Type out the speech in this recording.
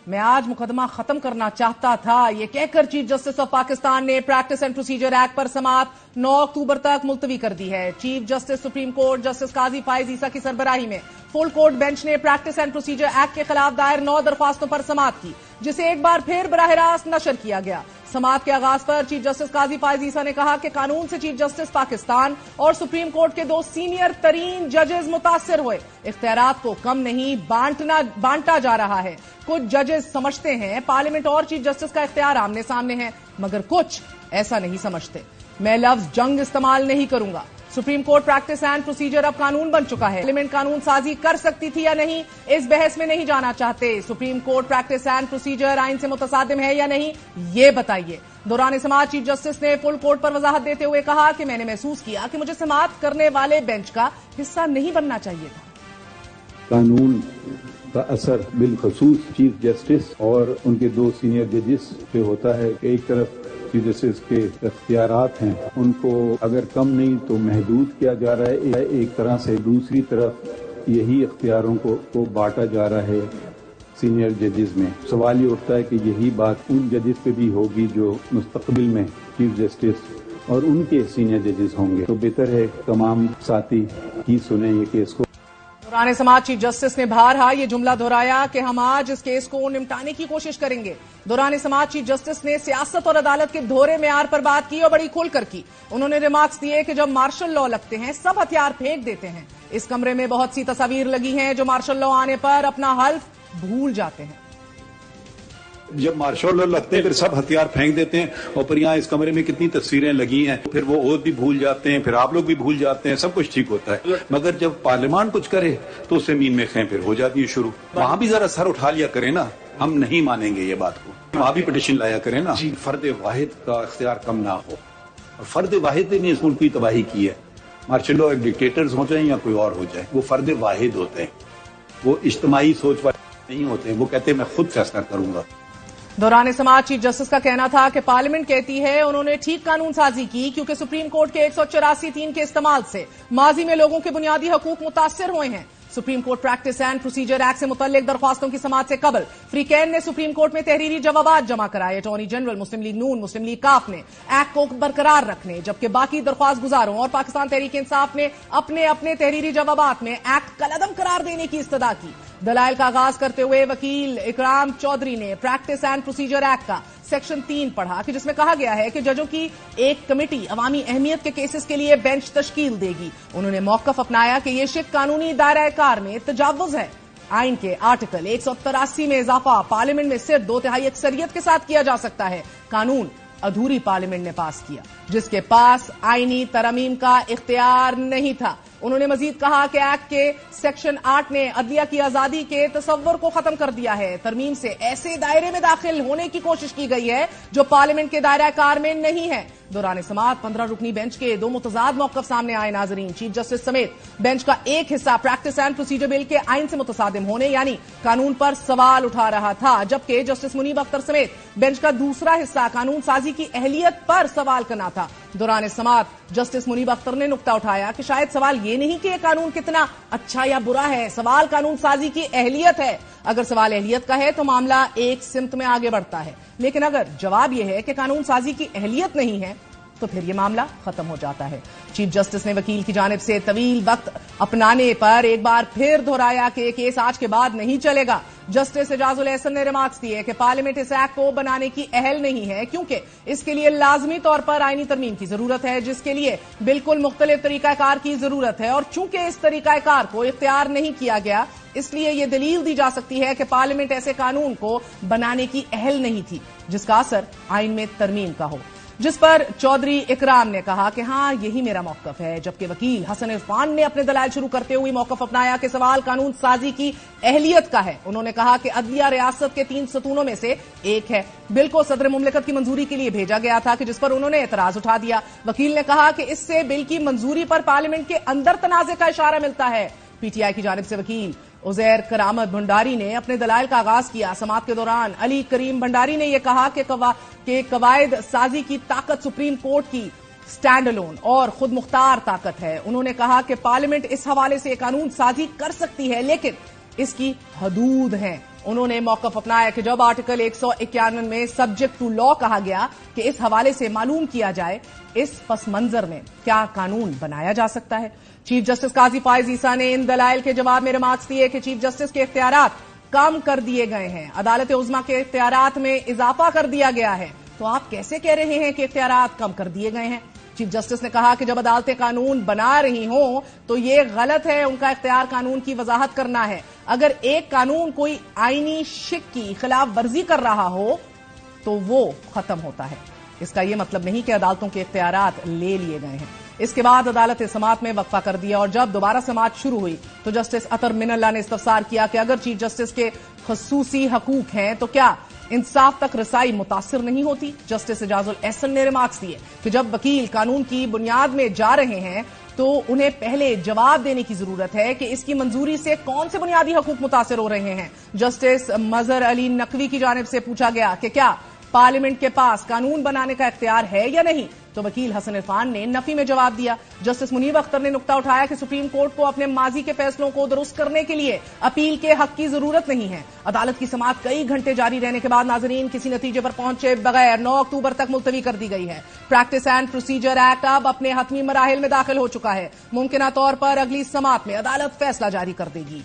मैं आज मुकदमा खत्म करना चाहता था, ये कहकर चीफ जस्टिस ऑफ पाकिस्तान ने प्रैक्टिस एंड प्रोसीजर एक्ट पर समाअत 9 अक्टूबर तक मुलतवी कर दी है। Chief justice supreme court justice Qazi Faez Isa की सरबराही में फुल कोर्ट बेंच ने प्रैक्टिस एंड प्रोसीजर एक्ट के खिलाफ दायर 9 दरख्वास्तों पर समाअत की, जिसे एक बार फिर बराह रास्त नशर किया गया। समाअत के आगाज पर चीफ जस्टिस काजी फाइज ईसा ने कहा कि कानून से चीफ जस्टिस पाकिस्तान और सुप्रीम कोर्ट के 2 सीनियर तरीन जजेस मुतासिर हुए। इख्तियारात को कम नहीं बांटा जा रहा है। कुछ जजेस समझते हैं पार्लियामेंट और चीफ जस्टिस का इख्तियार आमने सामने है, मगर कुछ ऐसा नहीं समझते। मैं लफ्ज जंग इस्तेमाल नहीं करूंगा। Supreme court practice and procedure अब कानून बन चुका है। पार्लियामेंट कानून साजी कर सकती थी या नहीं, इस बहस में नहीं जाना चाहते। Supreme court practice and procedure आइन से मुतसादिम है या नहीं, ये बताइए। दौरान समाअत चीफ जस्टिस ने फुल कोर्ट पर वजाहत देते हुए कहा कि मैंने महसूस किया कि मुझे समाअत करने वाले बेंच का हिस्सा नहीं बनना चाहिए था। कानून का असर बिलखसूस चीफ जस्टिस और उनके 2 सीनियर जजेस पे होता है। एक तरफ चीफ जस्टिस के इख्तियारात हैं, उनको अगर कम नहीं तो महदूद किया जा रहा है एक तरह से। दूसरी तरफ यही इख्तियारों को बांटा जा रहा है सीनियर जजेस में। सवाल ये उठता है कि यही बात उन जजेस पे भी होगी जो मुस्तकबिल में चीफ जस्टिस और उनके सीनियर जजेस होंगे। तो बेहतर है तमाम साथी ही सुने ये केस को। दौरान समाअत चीफ जस्टिस ने बहरहा ये जुमला दोहराया कि हम आज इस केस को निपटाने की कोशिश करेंगे। दौरान समाअत चीफ जस्टिस ने सियासत और अदालत के दोहरे मेयार पर बात की और बड़ी खुलकर की। उन्होंने रिमार्क्स दिए कि जब मार्शल लॉ लगते हैं सब हथियार फेंक देते हैं। इस कमरे में बहुत सी तस्वीर लगी हैं जो मार्शल लॉ आने पर अपना हल्फ भूल जाते हैं। जब मार्शल लॉ लगते हैं फिर सब हथियार फेंक देते हैं, और फिर यहाँ इस कमरे में कितनी तस्वीरें लगी हैं, फिर वो और भी भूल जाते हैं, फिर आप लोग भी भूल जाते हैं, सब कुछ ठीक होता है। मगर जब पार्लियामान कुछ करे तो उससे मीन में खें फिर हो जाती है शुरू। वहां भी जरा सर उठा लिया करें ना, हम नहीं मानेंगे ये बात को। वहां भी पिटीशन लाया करें ना। फर्द वाहिद का इख्तियार कम ना हो, और फर्द वाहिद ने इस मुल्क की तबाही की है। मार्शल लॉ डिक्टेटर्स हो जाए या कोई और हो जाए, वो फर्द वाहिद होते हैं, वो इज्तिमाई सोच वाले नहीं होते। वो कहते हैं मैं खुद फैसला करूंगा। दौरान समाअत चीफ जस्टिस का कहना था कि पार्लियामेंट कहती है उन्होंने ठीक कानून साजी की क्योंकि सुप्रीम कोर्ट के 184(3) के इस्तेमाल से माजी में लोगों के बुनियादी हकूक मुतासिर हुए हैं। Supreme court practice and procedure act से मुतल्लिक दरख्वास्तों की समाअत से कबल फ्रीकैन ने सुप्रीम कोर्ट में तहरीरी जवाबात जमा कराए। अटॉर्नी जनरल, मुस्लिम लीग नून, मुस्लिम लीग काफ ने एक्ट को बरकरार रखने, जबकि बाकी दरख्वास्त गुजारों और पाकिस्तान तहरीक इंसाफ ने अपने अपने तहरीरी जवाबात में एक्ट कलअदम करार देने की इस्तदा की। दलाइल का आगाज करते हुए वकील इकराम चौधरी ने प्रैक्टिस एंड प्रोसीजर एक्ट का सेक्शन 3 पढ़ा कि जिसमें कहा गया है कि जजों की एक कमेटी अवामी अहमियत के केसेस के लिए बेंच तश्कील देगी। उन्होंने मौकफ अपनाया कि यह शिक कानूनी दायरा कार में तजावुज है। आइन के आर्टिकल 183 में इजाफा पार्लियामेंट में सिर्फ 2/3 अक्सरियत के साथ किया जा सकता है। कानून अधूरी पार्लियामेंट ने पास किया जिसके पास आईनी तरमीम का इख्तियार नहीं था। उन्होंने मजीद कहा कि एक्ट के सेक्शन 8 ने अदलिया की आजादी के तस्वर को खत्म कर दिया है। तरमीम से ऐसे दायरे में दाखिल होने की कोशिश की गई है जो पार्लियामेंट के दायरा कार में नहीं है। दौरान समाअत 15 रुकनी बेंच के 2 मुतजाद मौकफ सामने आए। नाजरीन, चीफ जस्टिस समेत बेंच का एक हिस्सा प्रैक्टिस एंड प्रोसीजर बिल के आइन से मुतसादिम होने यानी कानून पर सवाल उठा रहा था, जबकि जस्टिस मुनीब अख्तर समेत बेंच का दूसरा हिस्सा कानून साजी की अहलियत पर सवाल करना था। दौरान समाअत जस्टिस मुनीब अख्तर ने नुक्ता उठाया कि शायद सवाल ये नहीं कि यह कानून कितना अच्छा या बुरा है, सवाल कानून साजी की अहलियत है। अगर सवाल अहलियत का है तो मामला एक सिमत में आगे बढ़ता है, लेकिन अगर जवाब यह है कि कानून साजी की अहलियत नहीं है तो फिर यह मामला खत्म हो जाता है। चीफ जस्टिस ने वकील की जानिब से तवील वक्त अपनाने पर एक बार फिर दोहराया कि केस आज के बाद नहीं चलेगा। जस्टिस एजाजुल एहसन ने रिमार्क्स दिए कि पार्लियामेंट इस एक्ट को बनाने की अहल नहीं है क्योंकि इसके लिए लाजमी तौर पर आईनी तरमीम की जरूरत है, जिसके लिए बिल्कुल मुख्तलिफ तरीकाकार की जरूरत है। और चूंकि इस तरीकाकार को इख्तियार नहीं किया गया, इसलिए यह दलील दी जा सकती है कि पार्लियामेंट ऐसे कानून को बनाने की अहल नहीं थी जिसका असर आइन में तरमीम का हो। जिस पर चौधरी इकराम ने कहा कि हां यही मेरा मौकफ है, जबकि वकील हसन इरफान ने अपने दलाइल शुरू करते हुए मौकफ अपनाया कि सवाल कानून साजी की अहलियत का है। उन्होंने कहा कि अदलिया रियासत के 3 सतूनों में से एक है। बिल को सदर मुमलिकत की मंजूरी के लिए भेजा गया था कि जिस पर उन्होंने एतराज उठा दिया। वकील ने कहा कि इससे बिल की मंजूरी पर पार्लियामेंट के अंदर तनाजे का इशारा मिलता है। पीटीआई की जानिब से वकील उजैर करामत भंडारी ने अपने दलाइल का आगाज किया। समाअत के दौरान अली करीम भंडारी ने यह कहा कि कवायद साजी की ताकत सुप्रीम कोर्ट की स्टैंड अलोन और खुद मुख्तार ताकत है। उन्होंने कहा कि पार्लियामेंट इस हवाले से कानून साजी कर सकती है, लेकिन इसकी हदूद हैं उन्होंने मौकफ अपनाया कि जब आर्टिकल 151 में सब्जेक्ट टू लॉ कहा गया कि इस हवाले से मालूम किया जाए इस पस मंजर में क्या कानून बनाया जा सकता है। चीफ जस्टिस काजी फायज ईसा ने इन दलाइल के जवाब में रिमार्क्स दिए कि चीफ जस्टिस के इख्तियारात कम कर दिए गए हैं, अदालत उज़्मा के इख्तियारात में इजाफा कर दिया गया है, तो आप कैसे कह रहे हैं कि इख्तियारात कम कर दिए गए हैं। चीफ जस्टिस ने कहा कि जब अदालतें कानून बना रही हों तो ये गलत है, उनका इख्तियार कानून की वजाहत करना है। अगर एक कानून कोई आईनी शिक की खिलाफ वर्जी कर रहा हो तो वो खत्म होता है, इसका यह मतलब नहीं कि अदालतों के इख्तियारात ले लिए गए हैं। इसके बाद अदालत ने समाअत में वक्फा कर दिया और जब दोबारा समाअत शुरू हुई तो जस्टिस अतर मिनल्ला ने इस्तफसार किया कि अगर चीफ जस्टिस के खसूसी हकूक हैं तो क्या इंसाफ तक रसाई मुतासिर नहीं होती। जस्टिस एजाजुल एहसन ने रिमार्क्स दिए कि जब वकील कानून की बुनियाद में जा रहे हैं तो उन्हें पहले जवाब देने की जरूरत है कि इसकी मंजूरी से कौन से बुनियादी हकूक मुतासिर हो रहे हैं। जस्टिस मजहर अली नकवी की जानिब से पूछा गया कि क्या पार्लियामेंट के पास कानून बनाने का इख्तियार है या नहीं, तो वकील हसन इरफान ने नफी में जवाब दिया। जस्टिस मुनीब अख्तर ने नुक्ता उठाया कि सुप्रीम कोर्ट को अपने माजी के फैसलों को दुरुस्त करने के लिए अपील के हक की जरूरत नहीं है। अदालत की समाअत कई घंटे जारी रहने के बाद नाजरीन किसी नतीजे पर पहुंचे बगैर 9 अक्टूबर तक मुलतवी कर दी गई है। प्रैक्टिस एंड प्रोसीजर एक्ट अब अपने हतमी मराहिल में दाखिल हो चुका है। मुमकिना तौर पर अगली समाअत में अदालत फैसला जारी कर देगी।